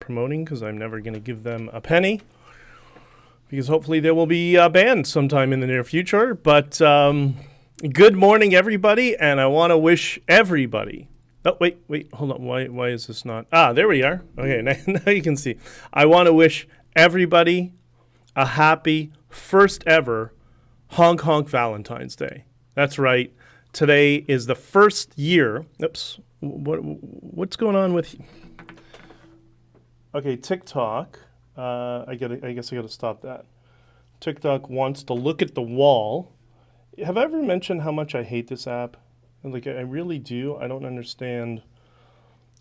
promoting because I'm never going to give them a penny. Because hopefully they will be banned sometime in the near future. But good morning, everybody, and I want to wish everybody... Oh, wait, hold on. Why is this not... there we are. Okay, now you can see. I want to wish everybody a happy first ever HonkHonk Valentine's Day. That's right. Today is the first year... Oops. What's going on with... Okay, TikTok... I guess I gotta stop that. TikTok wants to look at the wall. Have I ever mentioned how much I hate this app? Like, I really do. I don't understand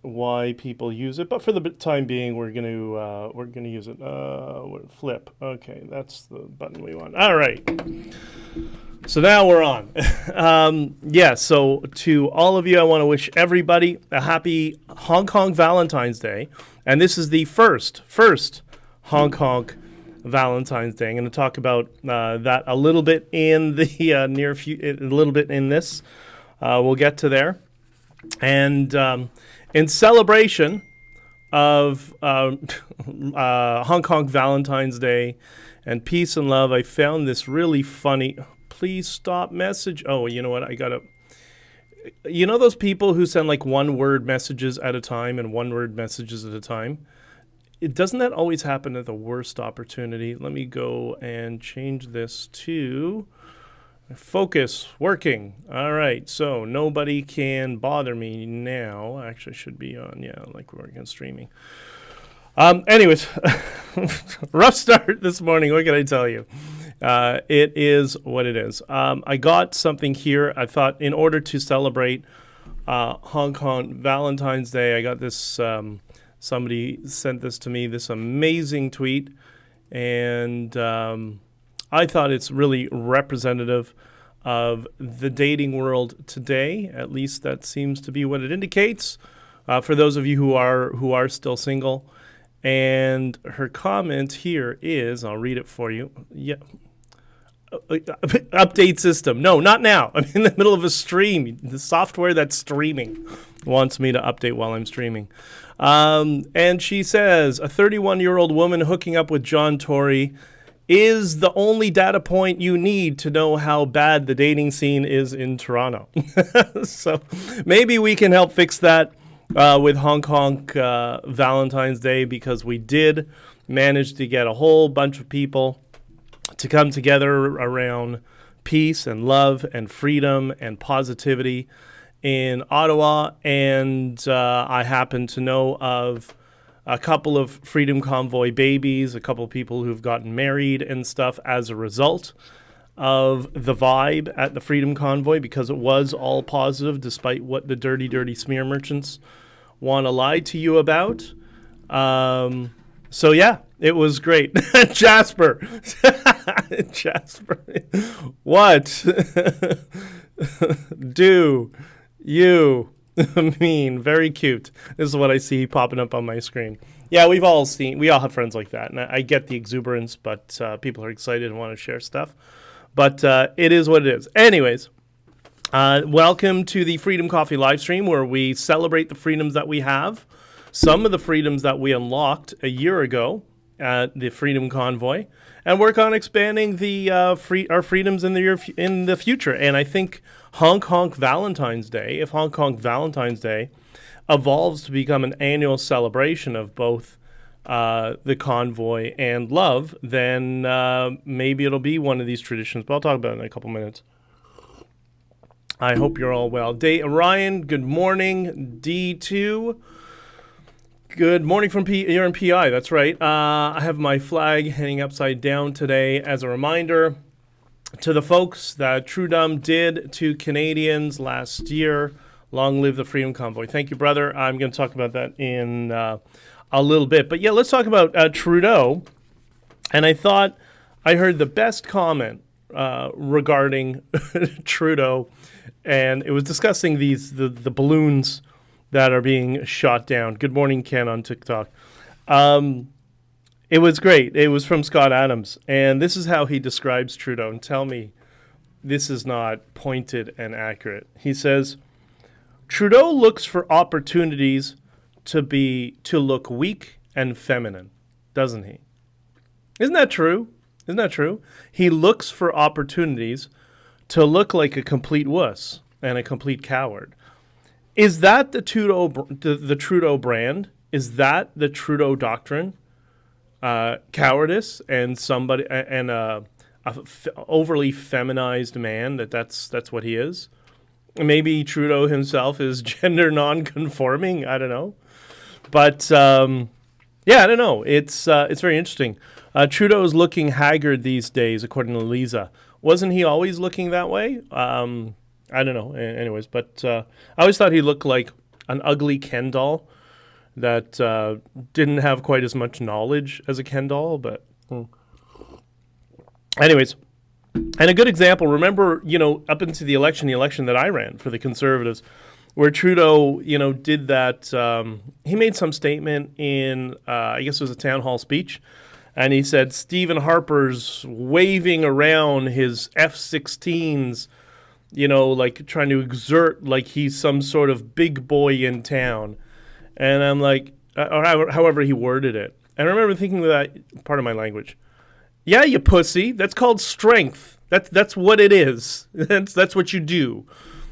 why people use it, but for the time being, we're gonna use it. Flip. Okay, that's the button we want. All right. So now we're on. So to all of you, I want to wish everybody a happy HonkHonk Valentine's Day, and this is the first HonkHonk Valentine's Day. I'm going to talk about that a little bit in the near future, a little bit in this. We'll get to there. And in celebration of HonkHonk Valentine's Day and peace and love, I found this really funny... Please stop message. Oh, you know what? I got to... You know those people who send like one-word messages at a time and one-word messages at a time? Doesn't that always happen at the worst opportunity? Let me go and change this to focus, working. All right, so nobody can bother me now. Actually, I should be on, like we're on streaming. Anyways, rough start this morning. What can I tell you? It is what it is. I got something here. I thought in order to celebrate HonkHonk Valentine's Day, I got this... Somebody sent this to me, this amazing tweet, and I thought it's really representative of the dating world today. At least that seems to be what it indicates for those of you who are still single. And her comment here is, I'll read it for you. Yeah. Update system. No, not now. I'm in the middle of a stream. The software that's streaming wants me to update while I'm streaming. And she says, a 31-year-old woman hooking up with John Tory is the only data point you need to know how bad the dating scene is in Toronto. So maybe we can help fix that with HonkHonk Valentine's Day, because we did manage to get a whole bunch of people to come together around peace and love and freedom and positivity in Ottawa, and I happen to know of a couple of Freedom Convoy babies, a couple of people who've gotten married and stuff as a result of the vibe at the Freedom Convoy, because it was all positive despite what the dirty smear merchants want to lie to you about. So yeah, it was great. Jasper. Jasper. What do you mean? Very cute. This is what I see popping up on my screen. Yeah, we all have friends like that. And I get the exuberance, but people are excited and want to share stuff. But it is what it is. Anyways, welcome to the Freedom Coffee Livestream, where we celebrate the freedoms that we have. Some of the freedoms that we unlocked a year ago at the Freedom Convoy, and work on expanding the our freedoms in the future. And I think HonkHonk Valentine's Day, if HonkHonk Valentine's Day evolves to become an annual celebration of both the convoy and love, then maybe it'll be one of these traditions. But I'll talk about it in a couple minutes. I hope you're all well. Ryan, good morning. D2. Good morning from you're in PI, that's right. I have my flag hanging upside down today as a reminder to the folks that Trudum did to Canadians last year. Long live the Freedom Convoy. Thank you, brother. I'm going to talk about that in a little bit. But yeah, let's talk about Trudeau. And I thought I heard the best comment regarding Trudeau, and it was discussing the balloons that are being shot down. Good morning, Ken, on TikTok. It was great. It was from Scott Adams. And this is how he describes Trudeau. And tell me this is not pointed and accurate. He says, Trudeau looks for opportunities to look weak and feminine, doesn't he? Isn't that true? Isn't that true? He looks for opportunities to look like a complete wuss and a complete coward. Is that the Trudeau brand? Is that the Trudeau doctrine? Cowardice and overly feminized man. That's what he is. Maybe Trudeau himself is gender non-conforming. I don't know, but yeah, I don't know. It's very interesting. Trudeau is looking haggard these days, according to Lisa. Wasn't he always looking that way? I don't know. Anyways, but I always thought he looked like an ugly Ken doll that didn't have quite as much knowledge as a Ken doll. But anyways, and a good example, remember, up into the election that I ran for the Conservatives, where Trudeau, did that. He made some statement in, I guess it was a town hall speech, and he said Stephen Harper's waving around his F-16s, like trying to exert like he's some sort of big boy in town. And I'm like, or however he worded it. And I remember thinking that, part of my language, yeah, you pussy, that's called strength. That's what it is. That's what you do.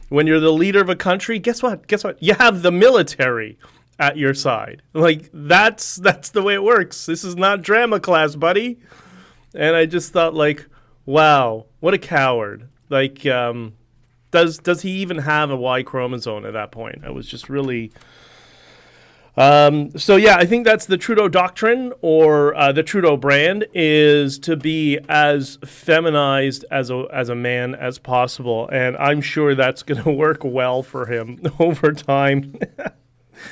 When you're the leader of a country, guess what? You have the military at your side. Like, that's the way it works. This is not drama class, buddy. And I just thought, like, wow, what a coward. Like, does he even have a Y chromosome at that point? I was just really... So yeah, I think that's the Trudeau doctrine, or the Trudeau brand, is to be as feminized as a man as possible, and I'm sure that's going to work well for him over time.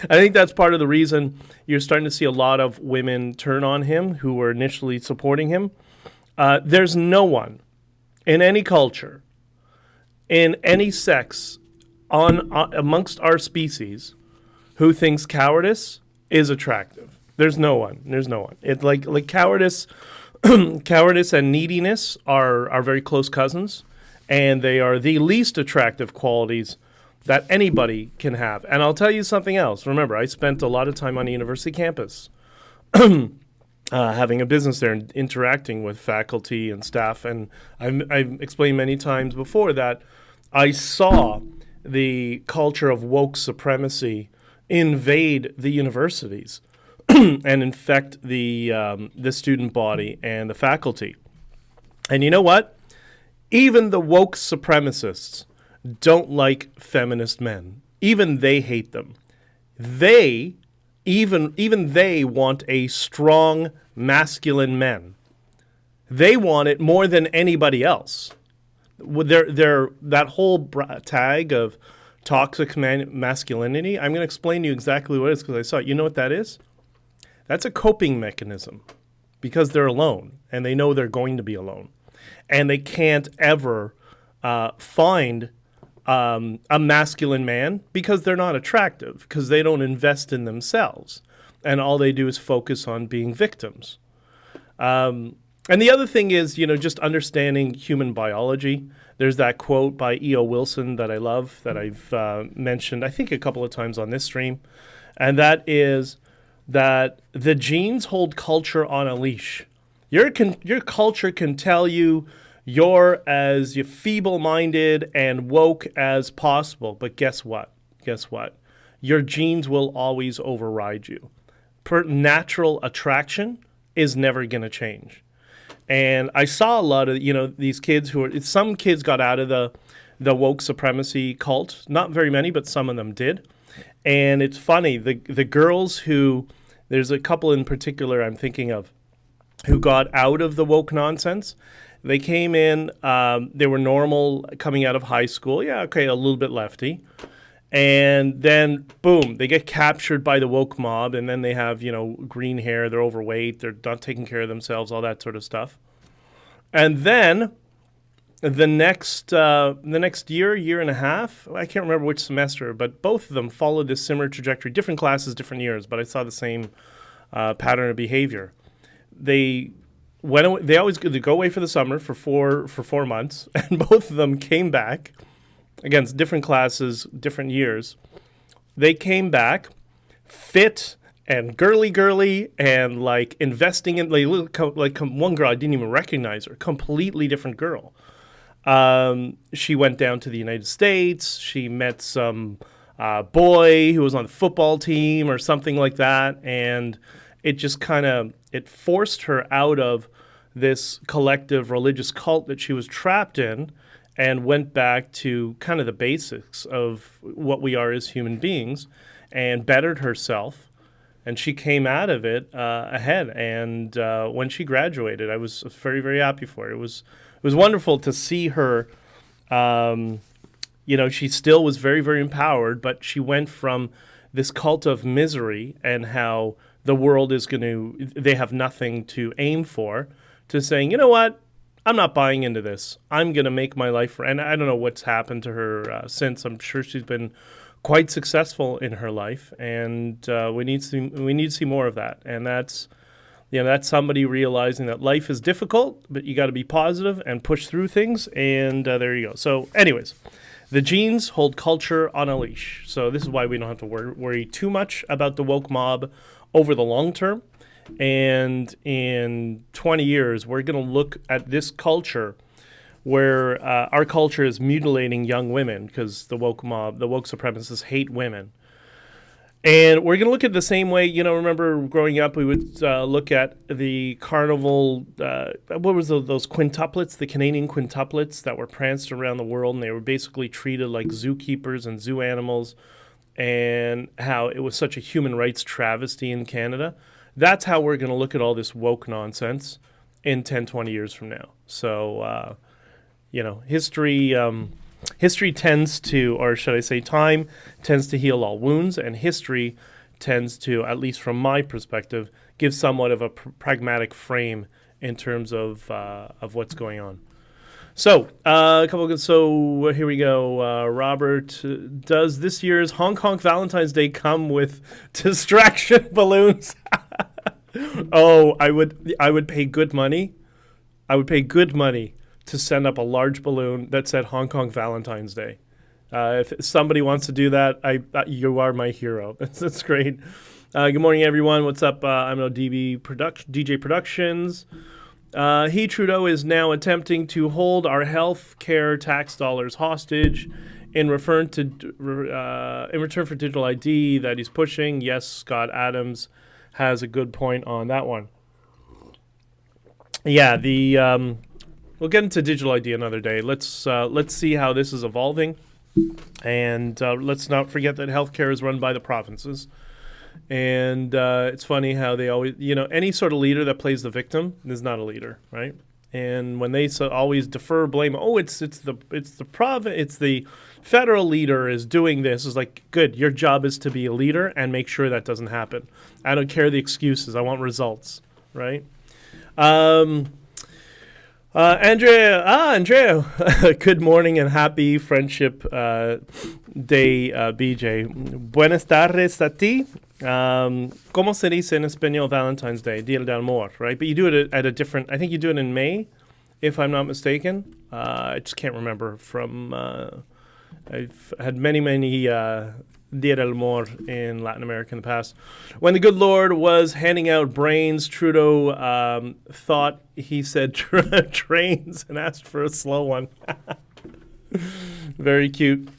I think that's part of the reason you're starting to see a lot of women turn on him who were initially supporting him. There's no one in any culture, in any sex, amongst our species, who thinks cowardice is attractive. There's no one. It's like cowardice, cowardice and neediness are very close cousins, and they are the least attractive qualities that anybody can have. And I'll tell you something else. Remember, I spent a lot of time on a university campus, having a business there and interacting with faculty and staff. And I've explained many times before that I saw the culture of woke supremacy invade the universities and infect the student body and the faculty. And you know what? Even the woke supremacists don't like feminist men. Even they hate them. Even they want a strong masculine man. They want it more than anybody else. They're that whole tag of toxic masculinity, I'm going to explain to you exactly what it is because I saw it. You know what that is? That's a coping mechanism because they're alone and they know they're going to be alone. And they can't ever find a masculine man because they're not attractive, because they don't invest in themselves. And all they do is focus on being victims. And the other thing is, just understanding human biology. There's that quote by E.O. Wilson that I love, that I've mentioned, I think, a couple of times on this stream. And that is that the genes hold culture on a leash. Your culture can tell you you're as feeble-minded and woke as possible. But guess what? Your genes will always override you. Natural attraction is never going to change. And I saw a lot of, these kids some kids got out of the woke supremacy cult. Not very many, but some of them did. And it's funny, the girls who, there's a couple in particular I'm thinking of, who got out of the woke nonsense. They came in, they were normal coming out of high school. Yeah, okay, a little bit lefty. And then, boom, they get captured by the woke mob, and then they have, green hair, they're overweight, they're not taking care of themselves, all that sort of stuff. And then the next year and a half, I can't remember which semester, but both of them followed this similar trajectory, different classes, different years, but I saw the same pattern of behavior. They always go away for the summer for 4 months, and both of them came back. Again, different classes, different years. They came back fit and girly and like investing in like one girl I didn't even recognize her, completely different girl. She went down to the United States. She met some boy who was on the football team or something like that, and it just kind of it forced her out of this collective religious cult that she was trapped in, and went back to kind of the basics of what we are as human beings, and bettered herself. And she came out of it ahead. And when she graduated, I was very, very happy for her. It was wonderful to see her. She still was very, very empowered, but she went from this cult of misery and how the world is they have nothing to aim for, to saying, you know what, I'm not buying into this. I'm going to make my life. And I don't know what's happened to her since. I'm sure she's been quite successful in her life, and we need to see more of that. And that's somebody realizing that life is difficult, but you got to be positive and push through things. And there you go. So, anyways, the genes hold culture on a leash. So this is why we don't have to worry too much about the woke mob over the long term. And in 20 years, we're going to look at this culture where our culture is mutilating young women because the woke mob, the woke supremacists hate women. And we're going to look at the same way, remember growing up, we would look at the carnival, what was those quintuplets, the Canadian quintuplets that were pranced around the world, and they were basically treated like zookeepers and zoo animals, and how it was such a human rights travesty in Canada. That's how we're going to look at all this woke nonsense in 10, 20 years from now. So, history tends to, or should I say time, tends to heal all wounds, and history tends to, at least from my perspective, give somewhat of a pragmatic frame in terms of what's going on. So, here we go. Robert, does this year's HonkHonk Valentine's Day come with distraction balloons? Oh, I would pay good money. I would pay good money to send up a large balloon that said HonkHonk Valentine's Day. If somebody wants to do that, you are my hero. That's great. Good morning, everyone. What's up? I'm DJ Productions. Trudeau is now attempting to hold our health care tax dollars hostage in return for digital ID that he's pushing. Yes, Scott Adams has a good point on that one. Yeah, we'll get into digital ID another day. Let's see how this is evolving, and let's not forget that healthcare is run by the provinces. And it's funny how they always, any sort of leader that plays the victim is not a leader, right? And when they always defer blame, it's the federal leader is doing this. It's like, good, your job is to be a leader and make sure that doesn't happen. I don't care the excuses. I want results, right? Andrea, good morning and happy Friendship Day, BJ. Buenas tardes a ti. ¿Cómo se dice en español Valentine's Day? Día del Amor, right? But you do it at a different, I think you do it in May, if I'm not mistaken. I just can't remember from, I've had many Dia del Amor in Latin America in the past. When the good Lord was handing out brains, Trudeau thought he said trains and asked for a slow one. Very cute.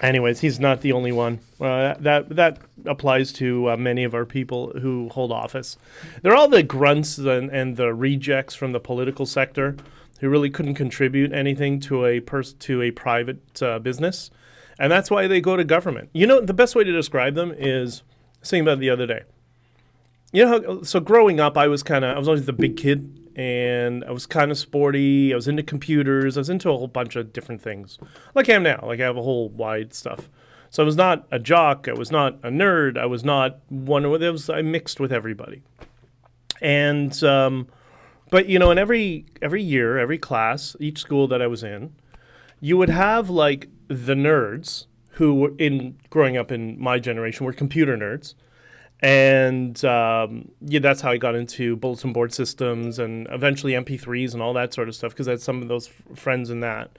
Anyways, he's not the only one. That applies to many of our people who hold office. They're all the grunts and the rejects from the political sector who really couldn't contribute anything to a private business. And that's why they go to government. The best way to describe them is saying about the other day. So growing up, I was always the big kid, and I was kind of sporty. I was into computers. I was into a whole bunch of different things, like I am now. Like I have a whole wide stuff. So I was not a jock. I was not a nerd. I was not one of those. I mixed with everybody. And but in every year, every class, each school that I was in, you would have like the nerds who were growing up in my generation were computer nerds. And that's how I got into bulletin board systems and eventually MP3s and all that sort of stuff because I had some of those friends in that.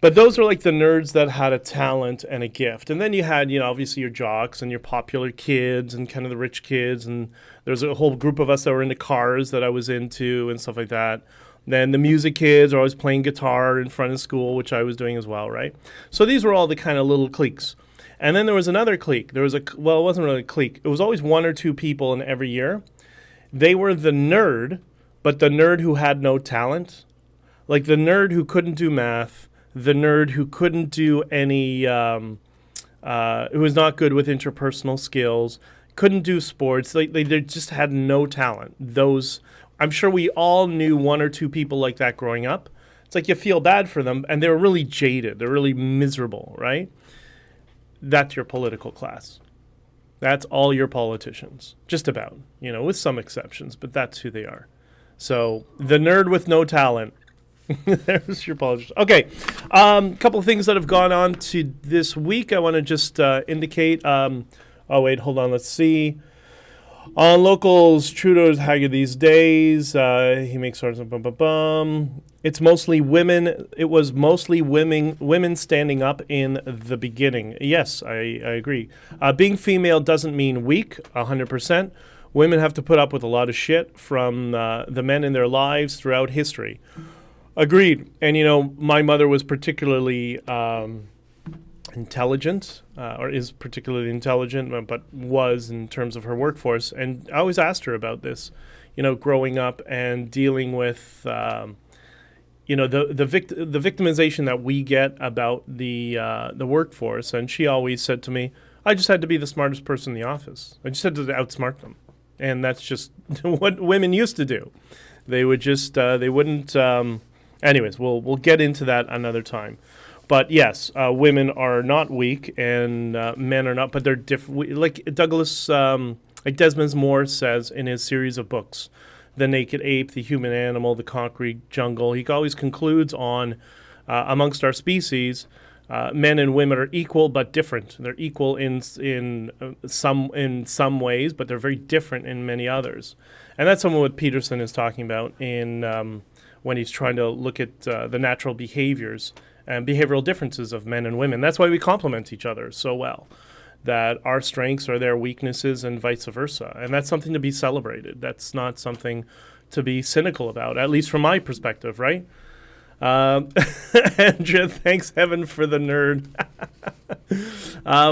But those were like the nerds that had a talent and a gift. And then you had, obviously your jocks and your popular kids and kind of the rich kids. And there's a whole group of us that were into cars that I was into and stuff like that. Then the music kids are always playing guitar in front of school, which I was doing as well, right? So these were all the kind of little cliques. And then there was another clique. It wasn't really a clique. It was always one or two people in every year. They were the nerd, but the nerd who had no talent. Like the nerd who couldn't do math, the nerd who couldn't do any, who was not good with interpersonal skills, couldn't do sports. They just had no talent. I'm sure we all knew one or two people like that growing up. It's like you feel bad for them, and they were really jaded. They're really miserable, right? That's your political class. That's all your politicians, just about, with some exceptions, but that's who they are. So the nerd with no talent. There's your politician. Okay, couple of things that have gone on to this week. I want to just indicate. Hold on. Let's see. On locals, Trudeau's haggard these days. He makes sort of It's mostly women. It was mostly women standing up in the beginning. Yes, I agree. Being female doesn't mean weak, 100%. Women have to put up with a lot of shit from the men in their lives throughout history. Agreed. And, my mother was particularly intelligent, or is particularly intelligent, but was in terms of her workforce. And I always asked her about this, growing up and dealing with, the victimization that we get about the workforce. And she always said to me, I just had to be the smartest person in the office. I just had to outsmart them. And that's just what women used to do. They would just, they wouldn't... Anyways, we'll get into that another time. But yes, women are not weak and men are not, but they're different. Like Douglas, like Desmond Moore says in his series of books, The Naked Ape, The Human Animal, The Concrete Jungle, he always concludes on, amongst our species, men and women are equal but different. They're equal in some ways, but they're very different in many others. And that's something what Peterson is talking about in... when he's trying to look at the natural behaviors and behavioral differences of men and women. That's why we complement each other so well, that our strengths are their weaknesses and vice versa. And that's something to be celebrated. That's not something to be cynical about, at least from my perspective, right? Andrea, thanks heaven for the nerd.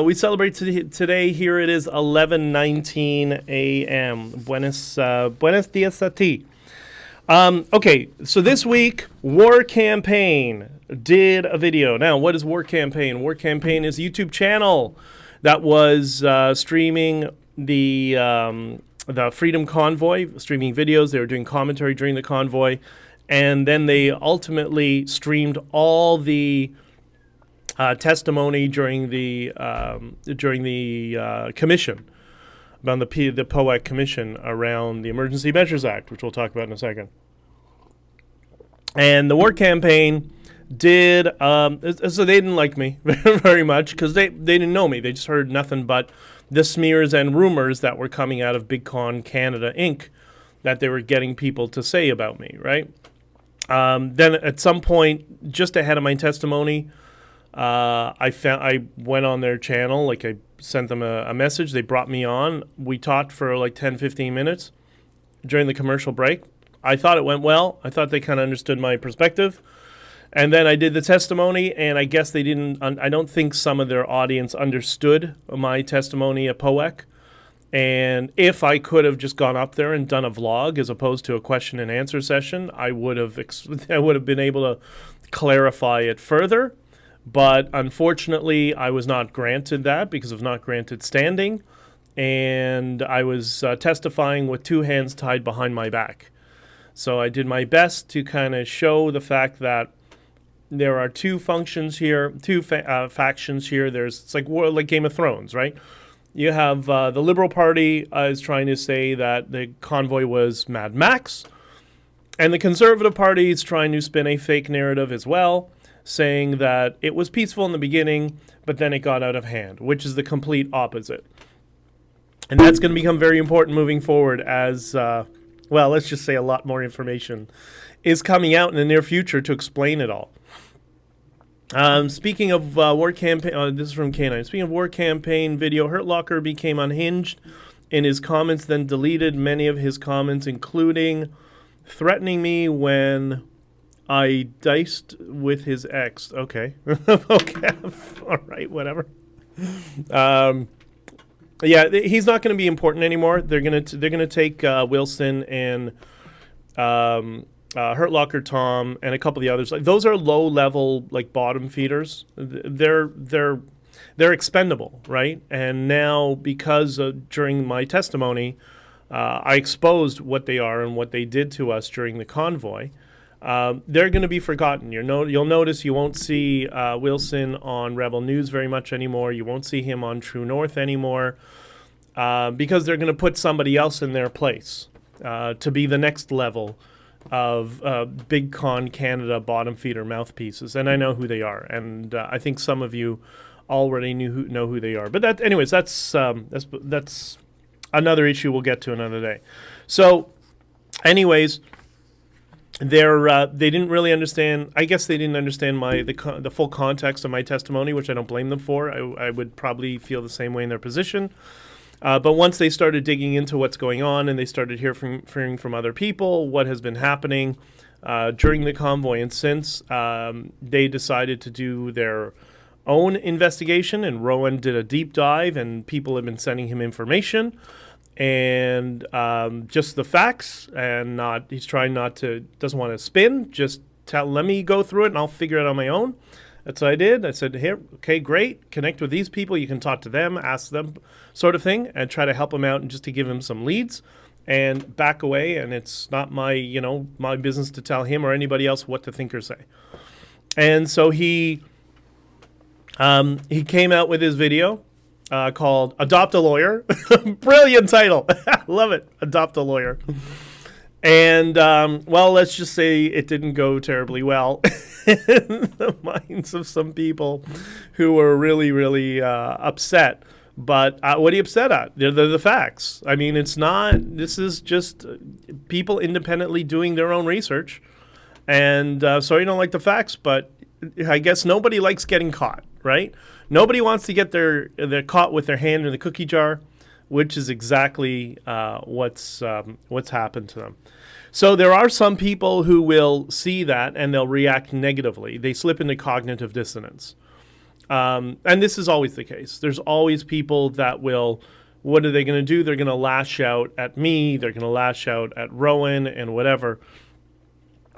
We celebrate today. Here it is 11:19 a.m. Buenos dias a ti. Okay, so this week, War Campaign did a video. Now, what is War Campaign? War Campaign is a YouTube channel that was streaming the Freedom Convoy, streaming videos. They were doing commentary during the convoy, and then they ultimately streamed all the testimony during the commission. On the POAC Commission around the Emergency Measures Act, which we'll talk about in a second. And the War Campaign did, so they didn't like me very much because they didn't know me. They just heard nothing but the smears and rumors that were coming out of Big Con Canada Inc. that they were getting people to say about me, right? Then at some point, just ahead of my testimony, I went on their channel, like I sent them a message. They brought me on. We talked for like 10, 15 minutes during the commercial break. I thought it went well. I thought they kind of understood my perspective. And then I did the testimony, and I guess they didn't, I don't think some of their audience understood my testimony at POAC. And if I could have just gone up there and done a vlog as opposed to a question and answer session, I would have been able to clarify it further. But unfortunately, I was not granted that because of not granted standing. And I was testifying with two hands tied behind my back. So I did my best to kind of show the fact that there are two factions here. It's like Game of Thrones, right? You have the Liberal Party is trying to say that the convoy was Mad Max. And the Conservative Party is trying to spin a fake narrative as well, saying that it was peaceful in the beginning, but then it got out of hand, which is the complete opposite. And that's going to become very important moving forward as, let's just say a lot more information is coming out in the near future to explain it all. Speaking of war campaign, this is from K9. Speaking of war campaign video, Hurt Locker became unhinged in his comments, then deleted many of his comments, including threatening me when I diced with his ex. Okay. Okay. All right, whatever. Yeah, he's not going to be important anymore. They're gonna take Wilson and Hurt Locker Tom and a couple of the others. Like, those are low level, like, bottom feeders. They're expendable, right? And now, because during my testimony, I exposed what they are and what they did to us during the convoy. They're going to be forgotten. You'll notice you won't see Wilson on Rebel News very much anymore. You won't see him on True North anymore, because they're going to put somebody else in their place to be the next level of Big Con Canada bottom feeder mouthpieces. And I know who they are, and I think some of you already know who they are. But that's another issue we'll get to another day. So, anyways. They didn't really understand. I guess they didn't understand the full context of my testimony, which I don't blame them for. I would probably feel the same way in their position. But once they started digging into what's going on and they started hearing from other people what has been happening during the convoy and since, they decided to do their own investigation. And Rowan did a deep dive, and people have been sending him information. And just the facts, and he's trying doesn't want to spin, just let me go through it and I'll figure it on my own. That's what I did. I said, here, okay, great, connect with these people, you can talk to them, ask them, sort of thing, and try to help them out and just to give him some leads and back away. And it's not my business to tell him or anybody else what to think or say. And so he came out with his video. Called Adopt a Lawyer. Brilliant title. Love it. Adopt a Lawyer. And, well, let's just say it didn't go terribly well in the minds of some people who were really, really upset. But what are you upset at? They're the facts. I mean, this is just people independently doing their own research. And sorry you don't like the facts, but I guess nobody likes getting caught, right? Nobody wants to get they're caught with their hand in the cookie jar, which is exactly what's happened to them. So there are some people who will see that and they'll react negatively. They slip into cognitive dissonance. And this is always the case. There's always people that will, what are they going to do? They're going to lash out at me. They're going to lash out at Rowan and whatever.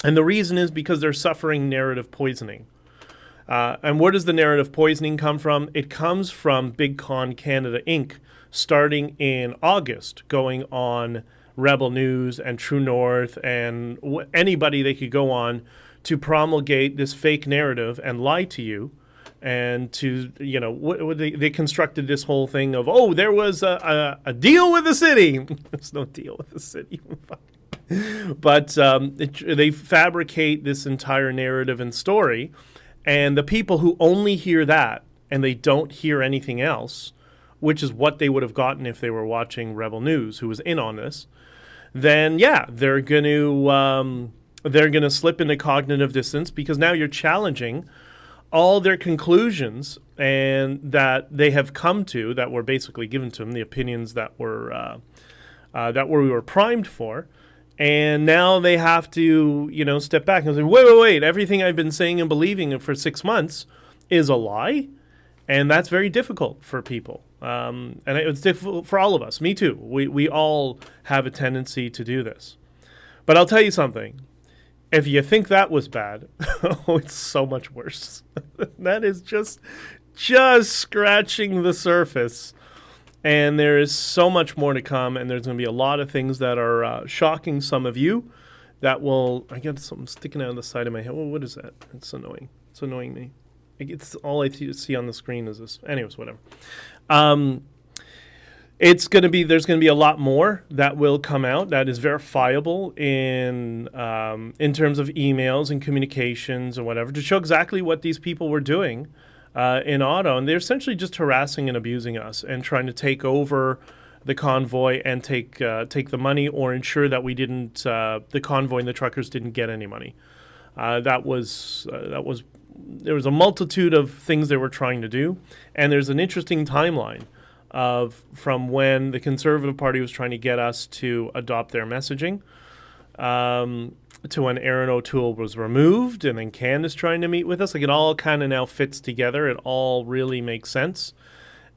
And the reason is because they're suffering narrative poisoning. And where does the narrative poisoning come from? It comes from Big Con Canada Inc. starting in August, going on Rebel News and True North and anybody they could go on to promulgate this fake narrative and lie to you. And to, they constructed this whole thing of, there was a deal with the city. There's no deal with the city. But they fabricate this entire narrative and story. And the people who only hear that and they don't hear anything else, which is what they would have gotten if they were watching Rebel News, who was in on this, then they're going to slip into cognitive dissonance, because now you're challenging all their conclusions and that they have come to, that were basically given to them, the opinions that we were primed for. And now they have to, step back and say, wait, everything I've been saying and believing for 6 months is a lie. And that's very difficult for people. And it's difficult for all of us. Me too. We all have a tendency to do this. But I'll tell you something. If you think that was bad, it's so much worse. That is just scratching the surface. And there is so much more to come, and there's going to be a lot of things that are shocking some of you that will... I got something sticking out of the side of my head. Well, what is that? It's annoying. It's annoying me. It's all I see on the screen is this. Anyways, whatever. There's going to be a lot more that will come out that is verifiable in terms of emails and communications and whatever, to show exactly what these people were doing in Otto. And they're essentially just harassing and abusing us and trying to take over the convoy and take the money, or ensure that we didn't, the convoy and the truckers didn't get any money. That was was a multitude of things they were trying to do, and there's an interesting timeline from when the Conservative Party was trying to get us to adopt their messaging, to when Aaron O'Toole was removed, and then Candace trying to meet with us. Like, it all kind of now fits together. It all really makes sense.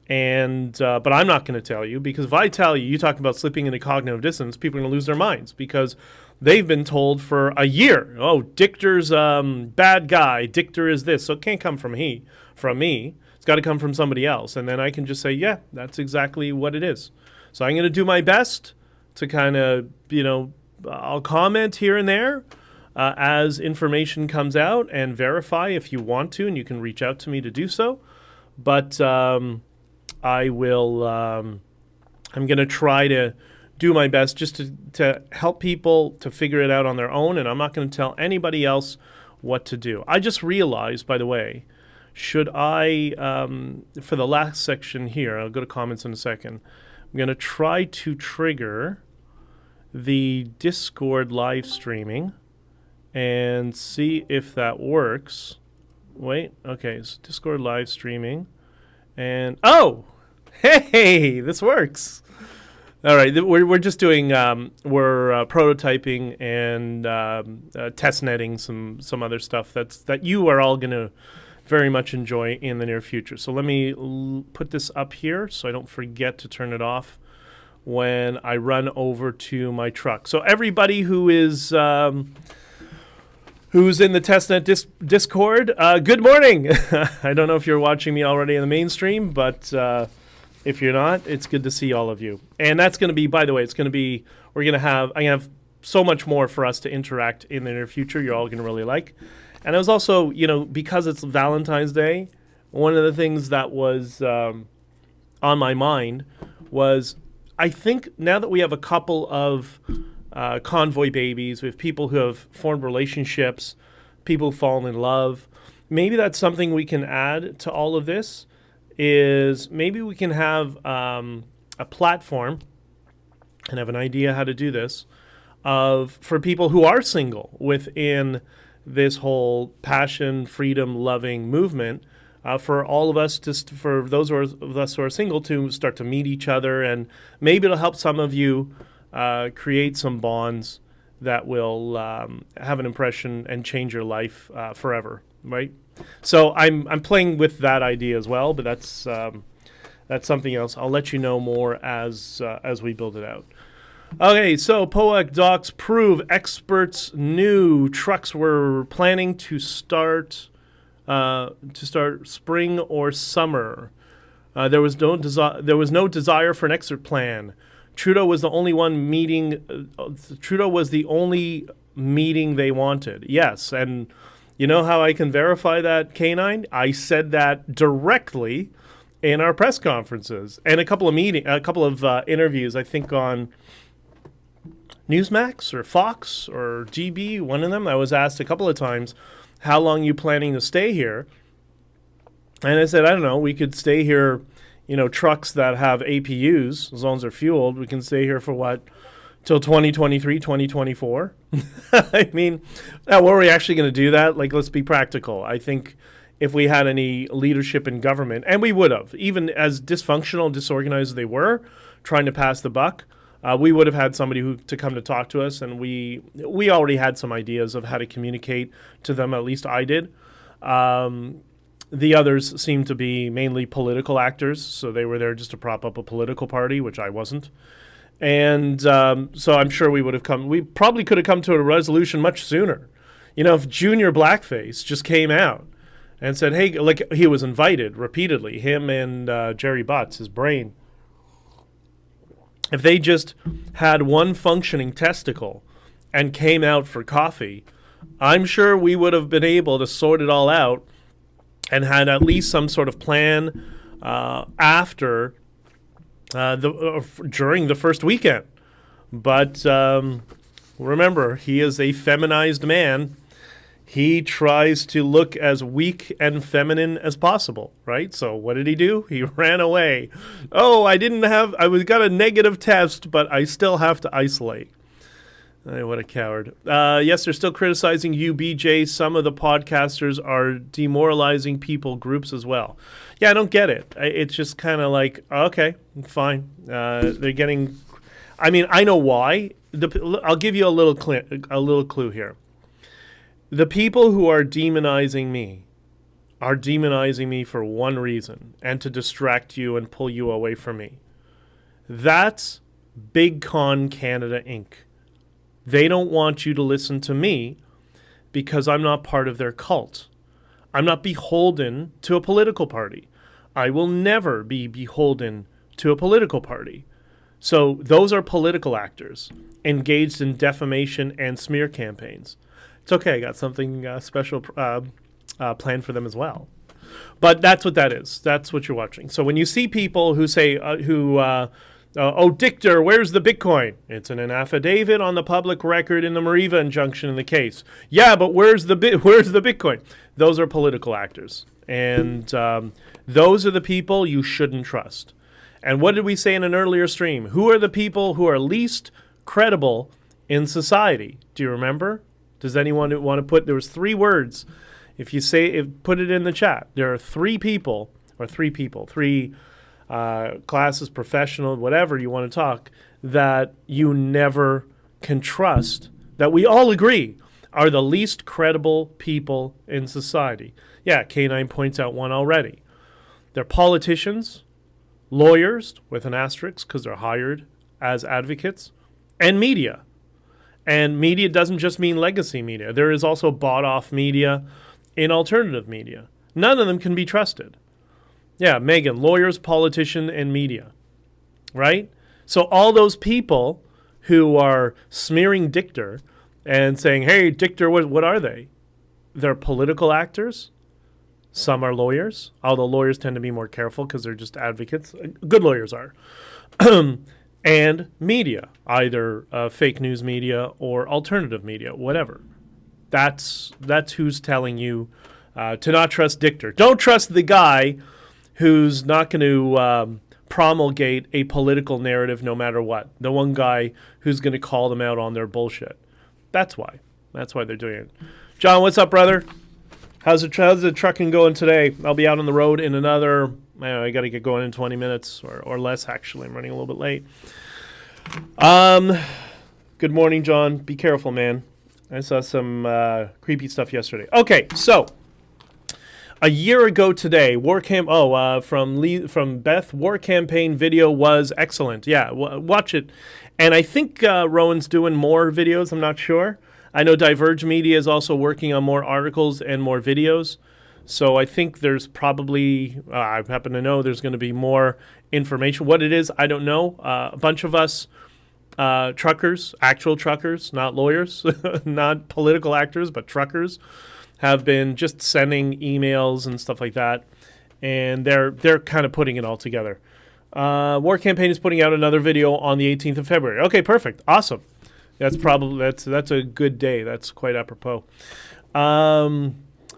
And but I'm not going to tell you, because if I tell you, you talk about slipping into cognitive dissonance, people are going to lose their minds, because they've been told for a year, oh, Dichter's bad guy, Dichter is this. So it can't come from me. It's got to come from somebody else. And then I can just say, yeah, that's exactly what it is. So I'm going to do my best to kind of, I'll comment here and there as information comes out, and verify if you want to, and you can reach out to me to do so. But I will, I'm going to try to do my best just to help people to figure it out on their own, and I'm not going to tell anybody else what to do. I just realized, by the way, should I, for the last section here, I'll go to comments in a second, I'm going to try to trigger the Discord live streaming and see if that works. Wait, okay, so Discord live streaming, and oh, hey, this works. All right, we're just doing we're prototyping and test netting some other stuff that you are all going to very much enjoy in the near future. So let me put this up here so I don't forget to turn it off when I run over to my truck. So everybody who is who's in the testnet Discord, good morning. I don't know if you're watching me already in the mainstream, but if you're not, it's good to see all of you. And that's going to be, by the way, I'm going to have so much more for us to interact in the near future. You're all going to really like. And I was also, because it's Valentine's Day, one of the things that was on my mind was, I think now that we have a couple of Convoy babies, we have people who have formed relationships, people who've fallen in love, maybe that's something we can add to all of this, is maybe we can have a platform, and have an idea how to do this, for people who are single within this whole passion, freedom, loving movement, for all of us, for those of us who are single, to start to meet each other, and maybe it'll help some of you create some bonds that will have an impression and change your life forever, right? So I'm playing with that idea as well, but that's something else. I'll let you know more as we build it out. Okay, so POAC docs prove experts knew trucks were planning to start spring or summer. There was no desire for an exit plan. Trudeau was the only meeting they wanted. Yes, and you know how I can verify that, K9? I said that directly in our press conferences and a couple of interviews. I think on Newsmax or Fox or GB, one of them. I was asked a couple of times, how long are you planning to stay here? And I said, I don't know, we could stay here, trucks that have APUs, as long as they're fueled, we can stay here for what, till 2023, 2024? I mean, now, were we actually going to do that? Like, let's be practical. I think if we had any leadership in government, and we would have, even as dysfunctional, disorganized as they were, trying to pass the buck, we would have had somebody to come to talk to us, and we already had some ideas of how to communicate to them. At least I did. The others seemed to be mainly political actors, so they were there just to prop up a political party, which I wasn't. And so I'm sure we probably could have come to a resolution much sooner. If Junior Blackface just came out and said, hey, like he was invited repeatedly, him and Jerry Butts, his brain. If they just had one functioning testicle and came out for coffee, I'm sure we would have been able to sort it all out and had at least some sort of plan during the first weekend. But remember, he is a feminized man. He tries to look as weak and feminine as possible, right? So what did he do? He ran away. Oh, I got a negative test, but I still have to isolate. What a coward. Yes, they're still criticizing you, BJ. Some of the podcasters are demoralizing people groups as well. Yeah, I don't get it. It's just kind of like, okay, fine. They're getting... I mean, I know why. I'll give you a little clue here. The people who are demonizing me are demonizing me for one reason, and to distract you and pull you away from me. That's Big Con Canada Inc. They don't want you to listen to me because I'm not part of their cult. I'm not beholden to a political party. I will never be beholden to a political party. So those are political actors engaged in defamation and smear campaigns. It's okay. I got something special planned for them as well. But that's what that is. That's what you're watching. So when you see people who say, oh, Dichter, where's the Bitcoin? It's in an affidavit on the public record in the Mariva injunction in the case. Yeah, but where's the Bitcoin? Those are political actors. And those are the people you shouldn't trust. And what did we say in an earlier stream? Who are the people who are least credible in society? Do you remember? Does anyone want to put, there was 3 words. If you put it in the chat. There are 3 people, three classes, professional, whatever you want to talk, that you never can trust, that we all agree are the least credible people in society. Yeah, K9 points out one already. They're politicians, lawyers, with an asterisk because they're hired as advocates, and media. And media doesn't just mean legacy media. There is also bought-off media in alternative media. None of them can be trusted. Yeah, Megan, lawyers, politician, and media, right? So all those people who are smearing Dichter and saying, hey, Dichter, what are they? They're political actors. Some are lawyers, although lawyers tend to be more careful because they're just advocates. Good lawyers are. And media, either fake news media or alternative media, whatever. That's who's telling you to not trust Dichter. Don't trust the guy who's not going to promulgate a political narrative no matter what. The one guy who's going to call them out on their bullshit. That's why. That's why they're doing it. John, what's up, brother? How's the trucking going today? I'll be out on the road in another, I got to get going in 20 minutes or less, actually. I'm running a little bit late. Good morning, John. Be careful, man. I saw some creepy stuff yesterday. Okay, so a year ago today, from Beth, War Campaign video was excellent. Yeah, watch it. And I think Rowan's doing more videos. I'm not sure. I know Diverge Media is also working on more articles and more videos. So I think there's probably, I happen to know there's going to be more information. What it is, I don't know. A bunch of us truckers, actual truckers, not lawyers, not political actors, but truckers, have been just sending emails and stuff like that. And they're kind of putting it all together. War Campaign is putting out another video on the 18th of February. Okay, perfect. Awesome. That's a good day. That's quite apropos.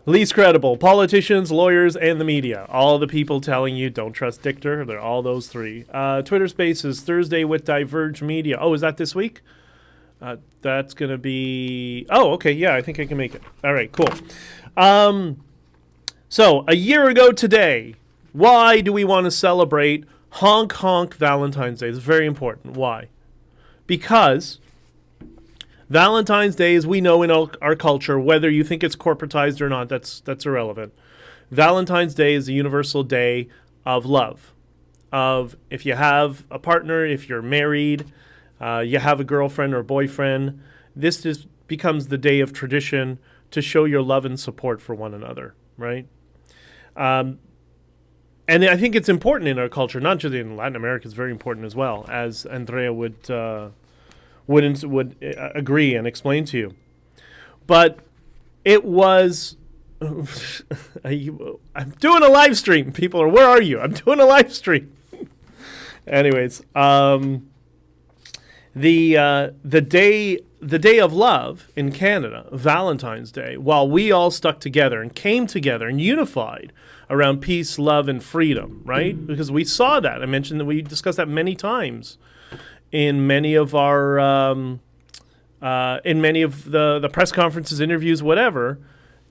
Least credible: politicians, lawyers, and the media. All the people telling you don't trust Dichter. They're all those 3. Twitter Spaces Thursday with Diverge Media. Oh, is that this week? That's going to be... Oh, okay. Yeah, I think I can make it. All right, cool. So, a year ago today, why do we want to celebrate HonkHonk Valentine's Day? It's very important. Why? Because Valentine's Day, as we know in our culture, whether you think it's corporatized or not, that's irrelevant. Valentine's Day is a universal day of love. Of if you have a partner, if you're married, you have a girlfriend or boyfriend, this just becomes the day of tradition to show your love and support for one another, right? And I think it's important in our culture, not just in Latin America. It's very important as well, as Andrea would agree and explain to you. But it was... I'm doing a live stream. People are, where are you? I'm doing a live stream. Anyways, the day of love in Canada, Valentine's Day, while we all stuck together and came together and unified around peace, love, and freedom, right? Because we saw that. I mentioned that we discussed that many times in many of our in many of the press conferences, interviews, whatever.